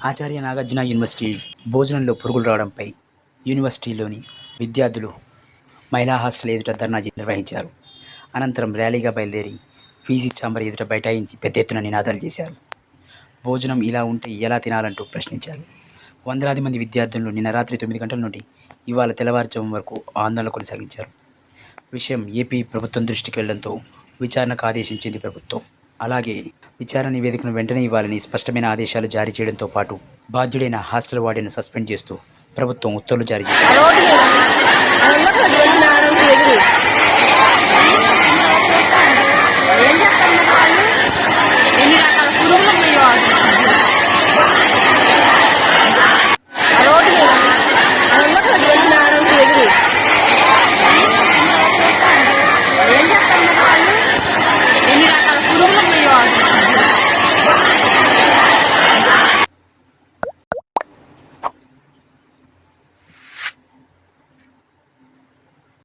Acharya Nagarjuna university భోజనంలో పురుగులు రావడంపై యూనివర్సిటీలోని విద్యార్థులు మహిళా హాస్టల్ ఎదుట ధర్నా నిర్వహించారు. అనంతరం ర్యాలీగా బయలుదేరి ఫీజీ ఛాంబర్ ఎదుట బైఠాయించి పెద్ద ఎత్తున నినాదాలు చేశారు. భోజనం ఇలా ఉంటే ఎలా తినాలంటూ ప్రశ్నించారు. వందలాది మంది విద్యార్థులు నిన్న రాత్రి 9 గంటల నుండి ఇవాళ తెల్లవారుజాము వరకు ఆందోళన కొనసాగించారు. విషయం ఏపీ ప్రభుత్వం దృష్టికి వెళ్లడంతో విచారణకు ఆదేశించింది ప్రభుత్వం. అలాగే విచారణ నివేదికను వెంటనే ఇవ్వాలని స్పష్టమైన ఆదేశాలు జారీ చేయడంతో పాటు బాధ్యుడైన హాస్టల్ వార్డెన్ను సస్పెండ్ చేస్తూ ప్రభుత్వం ఉత్తర్వులు జారీ చేసింది.